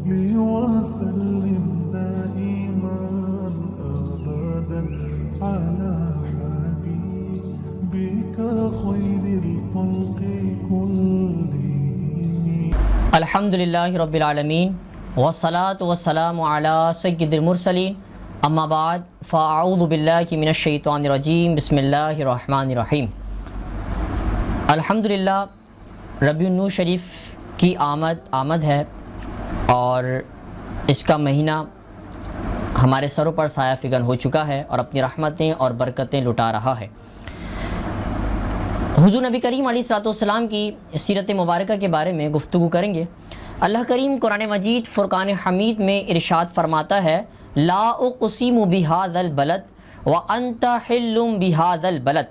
وسلم دائما أبدا على حبيبك خير الخلق كلهم. الحمدللہ رب العالمین والصلاة والسلام علی سید المرسلین، اما بعد فاعوذ باللہ من الشیطان الرجیم، بسم اللہ الرحمن الرحیم۔ الحمدللہ ربیع النور شریف کی آمد ہے اور اس کا مہینہ ہمارے سروں پر سایہ فگن ہو چکا ہے اور اپنی رحمتیں اور برکتیں لٹا رہا ہے۔ حضور نبی کریم علیہ الصلوۃ والسلام کی سیرت مبارکہ کے بارے میں گفتگو کریں گے۔ اللہ کریم قرآن مجید فرقان حمید میں ارشاد فرماتا ہے، لا اقسم بہذا البلد وانت حل بہذا البلد۔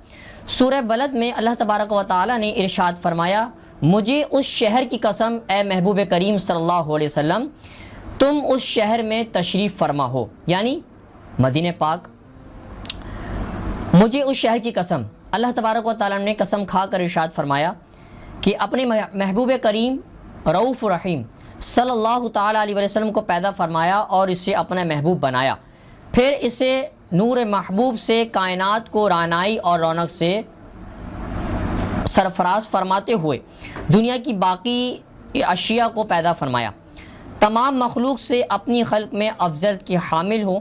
سورہ بلد میں اللہ تبارک و تعالی نے ارشاد فرمایا، مجھے اس شہر کی قسم اے محبوب کریم صلی اللہ علیہ وسلم، تم اس شہر میں تشریف فرما ہو، یعنی مدینہ پاک۔ مجھے اس شہر کی قسم، اللہ تبارک و تعالیٰ نے قسم کھا کر ارشاد فرمایا کہ اپنے محبوب کریم رؤوف رحیم صلی اللہ تعالیٰ علیہ وسلم کو پیدا فرمایا اور اسے اپنا محبوب بنایا، پھر اسے نور محبوب سے کائنات کو رعنائی اور رونق سے سرفراز فرماتے ہوئے دنیا کی باقی اشیاء کو پیدا فرمایا، تمام مخلوق سے اپنی خلق میں افضلیت کی حامل ہو،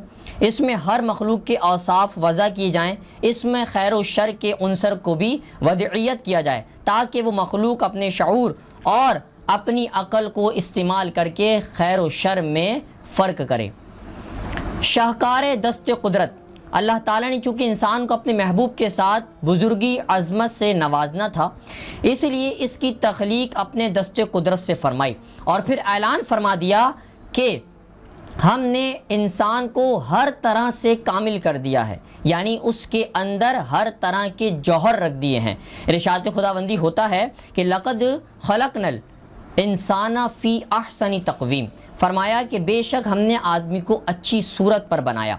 اس میں ہر مخلوق کے اوصاف وضع کیے جائیں، اس میں خیر و شر کے عنصر کو بھی وضعیت کیا جائے تاکہ وہ مخلوق اپنے شعور اور اپنی عقل کو استعمال کر کے خیر و شر میں فرق کرے۔ شاہکار دست قدرت اللہ تعالیٰ نے چونکہ انسان کو اپنے محبوب کے ساتھ بزرگی عظمت سے نوازنا تھا، اس لیے اس کی تخلیق اپنے دست قدرت سے فرمائی اور پھر اعلان فرما دیا کہ ہم نے انسان کو ہر طرح سے کامل کر دیا ہے، یعنی اس کے اندر ہر طرح کے جوہر رکھ دیے ہیں۔ ارشاد خداوندی ہوتا ہے کہ لقد خلقنا الانسان فی احسن تقویم، فرمایا کہ بے شک ہم نے آدمی کو اچھی صورت پر بنایا۔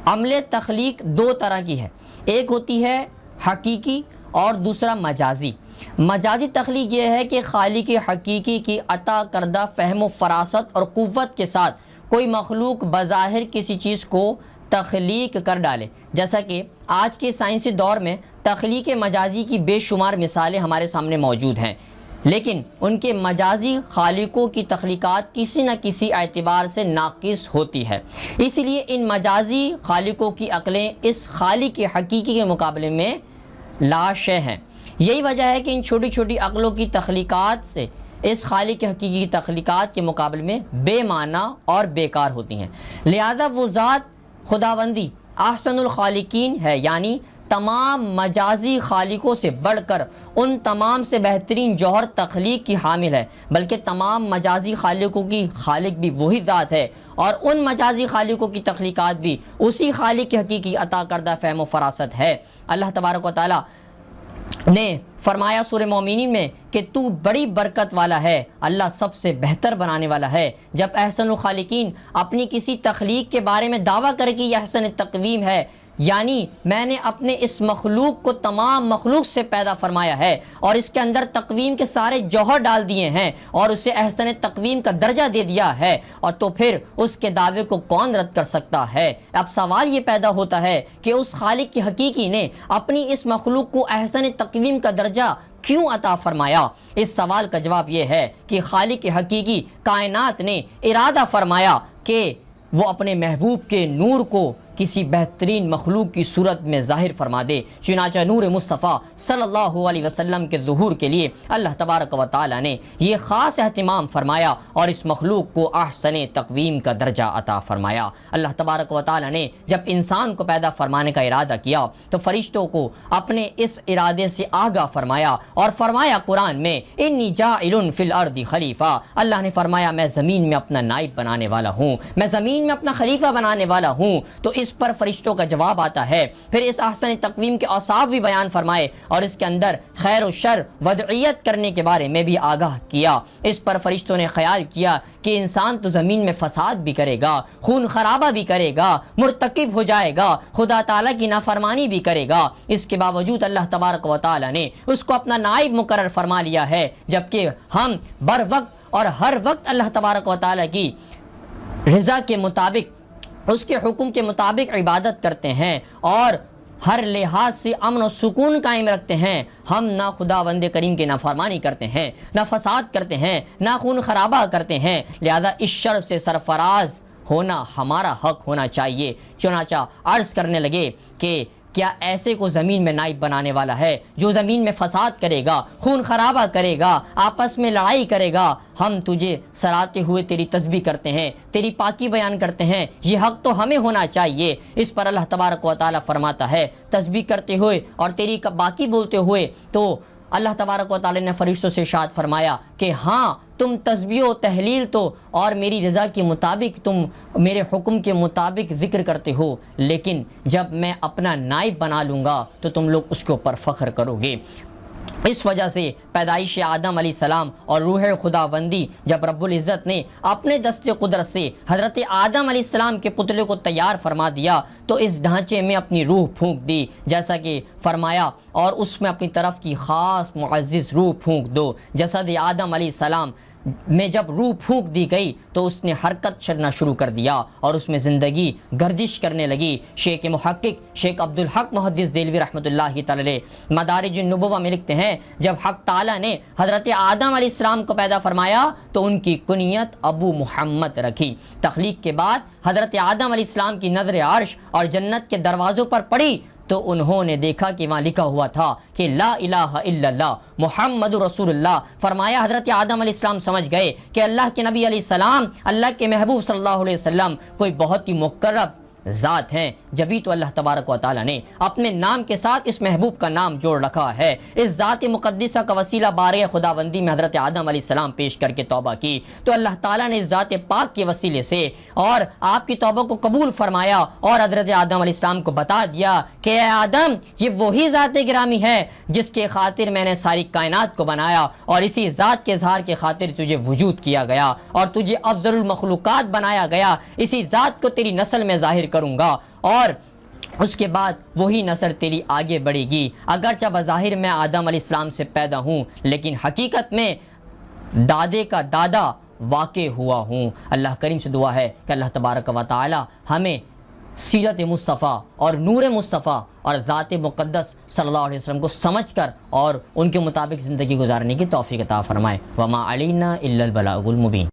عمل تخلیق دو طرح کی ہے، ایک ہوتی ہے حقیقی اور دوسرا مجازی۔ مجازی تخلیق یہ ہے کہ خالق حقیقی کی عطا کردہ فہم و فراست اور قوت کے ساتھ کوئی مخلوق بظاہر کسی چیز کو تخلیق کر ڈالے، جیسا کہ آج کے سائنسی دور میں تخلیق مجازی کی بے شمار مثالیں ہمارے سامنے موجود ہیں، لیکن ان کے مجازی خالقوں کی تخلیقات کسی نہ کسی اعتبار سے ناقص ہوتی ہے، اس لیے ان مجازی خالقوں کی عقلیں اس خالق حقیقی کے مقابلے میں لا شے ہیں۔ یہی وجہ ہے کہ ان چھوٹی چھوٹی عقلوں کی تخلیقات سے اس خالق حقیقی کی تخلیقات کے مقابلے میں بے معنی اور بیکار ہوتی ہیں، لہذا وہ ذات خداوندی احسن الخالقین ہے، یعنی تمام مجازی خالقوں سے بڑھ کر ان تمام سے بہترین جوہر تخلیق کی حامل ہے، بلکہ تمام مجازی خالقوں کی خالق بھی وہی ذات ہے اور ان مجازی خالقوں کی تخلیقات بھی اسی خالق حقیقی عطا کردہ فہم و فراست ہے۔ اللہ تبارک و تعالی نے فرمایا سورہ مومنین میں کہ تو بڑی برکت والا ہے، اللہ سب سے بہتر بنانے والا ہے۔ جب احسن الخالقین اپنی کسی تخلیق کے بارے میں دعویٰ کرے کہ یہ احسن تقویم ہے، یعنی میں نے اپنے اس مخلوق کو تمام مخلوق سے پیدا فرمایا ہے اور اس کے اندر تقویم کے سارے جوہر ڈال دیے ہیں اور اسے احسن تقویم کا درجہ دے دیا ہے، اور تو پھر اس کے دعوے کو کون رد کر سکتا ہے؟ اب سوال یہ پیدا ہوتا ہے کہ اس خالق کی حقیقی نے اپنی اس مخلوق کو احسن تقویم کا درجہ کیوں عطا فرمایا؟ اس سوال کا جواب یہ ہے کہ خالق حقیقی کائنات نے ارادہ فرمایا کہ وہ اپنے محبوب کے نور کو کسی بہترین مخلوق کی صورت میں ظاہر فرما دے، چنانچہ نور مصطفیٰ صلی اللہ علیہ وسلم کے ظہور کے لیے اللہ تبارک و تعالی نے یہ خاص اہتمام فرمایا اور اس مخلوق کو احسن تقویم کا درجہ عطا فرمایا۔ اللہ تبارک و تعالی نے جب انسان کو پیدا فرمانے کا ارادہ کیا تو فرشتوں کو اپنے اس ارادے سے آگاہ فرمایا اور فرمایا قرآن میں انی جاعل فی الارض خلیفہ، اللہ نے فرمایا میں زمین میں اپنا نائب بنانے والا ہوں، میں زمین میں اپنا خلیفہ بنانے والا ہوں۔ تو اس پر فرشتوں کا جواب آتا ہے، پھر اس احسن تقویم کے اوصاف بھی بیان فرمائے اور اس کے اندر خیر و شر وضعیت کرنے کے بارے میں بھی آگاہ کیا۔ اس پر فرشتوں نے خیال کیا کہ انسان تو زمین میں فساد بھی کرے گا، خون خرابہ بھی کرے گا، مرتکب ہو جائے گا، خدا تعالیٰ کی نافرمانی بھی کرے گا، اس کے باوجود اللہ تبارک و تعالیٰ نے اس کو اپنا نائب مقرر فرما لیا ہے، جبکہ ہم بر وقت اور ہر وقت اللہ تبارک و تعالیٰ کی رضا کے مطابق، اس کے حکم کے مطابق عبادت کرتے ہیں اور ہر لحاظ سے امن و سکون قائم رکھتے ہیں، ہم نہ خداوند کریم کی نافرمانی کرتے ہیں، نہ فساد کرتے ہیں، نہ خون خرابہ کرتے ہیں، لہذا اس شر سے سرفراز ہونا ہمارا حق ہونا چاہیے۔ چنانچہ عرض کرنے لگے کہ کیا ایسے کو زمین میں نائب بنانے والا ہے جو زمین میں فساد کرے گا، خون خرابہ کرے گا، آپس میں لڑائی کرے گا؟ ہم تجھے سراتے ہوئے تیری تسبیح کرتے ہیں، تیری پاکی بیان کرتے ہیں، یہ حق تو ہمیں ہونا چاہیے۔ اس پر اللہ تبارک و تعالیٰ فرماتا ہے تسبیح کرتے ہوئے اور تیری باقی بولتے ہوئے، تو اللہ تبارک و تعالیٰ نے فرشتوں سے ارشاد فرمایا کہ ہاں تم تسبیح و تحلیل تو اور میری رضا کے مطابق، تم میرے حکم کے مطابق ذکر کرتے ہو، لیکن جب میں اپنا نائب بنا لوں گا تو تم لوگ اس کے اوپر فخر کرو گے۔ اس وجہ سے پیدائش آدم علیہ السلام اور روح خداوندی جب رب العزت نے اپنے دست قدرت سے حضرت آدم علیہ السلام کے پتلے کو تیار فرما دیا تو اس ڈھانچے میں اپنی روح پھونک دی، جیسا کہ فرمایا، اور اس میں اپنی طرف کی خاص معزز روح پھونک دو۔ جسد آدم علیہ السلام میں جب روح پھونک دی گئی تو اس نے حرکت چلنا شروع کر دیا اور اس میں زندگی گردش کرنے لگی۔ شیخ محقق شیخ عبدالحق محدث دہلوی رحمۃ اللہ تعالی علیہ مدارج النبوہ میں لکھتے ہیں جب حق تعالیٰ نے حضرت آدم علیہ السلام کو پیدا فرمایا تو ان کی کنیت ابو محمد رکھی۔ تخلیق کے بعد حضرت آدم علیہ السلام کی نظر عرش اور جنت کے دروازوں پر پڑی تو انہوں نے دیکھا کہ وہاں لکھا ہوا تھا کہ لا الہ الا اللہ محمد رسول اللہ۔ فرمایا حضرت آدم علیہ السلام سمجھ گئے کہ اللہ کے نبی علیہ السلام، اللہ کے محبوب صلی اللہ علیہ وسلم کوئی بہت ہی مقرب ذات ہیں، جبھی تو اللہ تبارک و تعالیٰ نے اپنے نام کے ساتھ اس محبوب کا نام جوڑ رکھا ہے۔ اس ذات مقدسہ کا وسیلہ بارے خداوندی میں حضرت آدم علیہ السلام پیش کر کے توبہ کی تو اللہ تعالیٰ نے اس ذات پاک کے وسیلے سے اور آپ کی توبہ کو قبول فرمایا اور حضرت آدم علیہ السلام کو بتا دیا کہ اے آدم، یہ وہی ذات گرامی ہے جس کے خاطر میں نے ساری کائنات کو بنایا اور اسی ذات کے اظہار کے خاطر تجھے وجود کیا گیا اور تجھے افضل المخلوقات بنایا گیا، اسی ذات کو تیری نسل میں ظاہر کروں گا اور اس کے بعد وہی نسل تیری آگے بڑھے گی۔ اگرچہ بظاہر میں آدم علیہ السلام سے پیدا ہوں لیکن حقیقت میں دادے کا دادا واقع ہوا ہوں۔ اللہ کریم سے دعا ہے کہ اللہ تبارک و تعالی ہمیں سیرت مصطفیٰ اور نور مصطفیٰ اور ذات مقدس صلی اللہ علیہ وسلم کو سمجھ کر اور ان کے مطابق زندگی گزارنے کی توفیق عطا فرمائے۔ وما علینا الا البلاغ المبین۔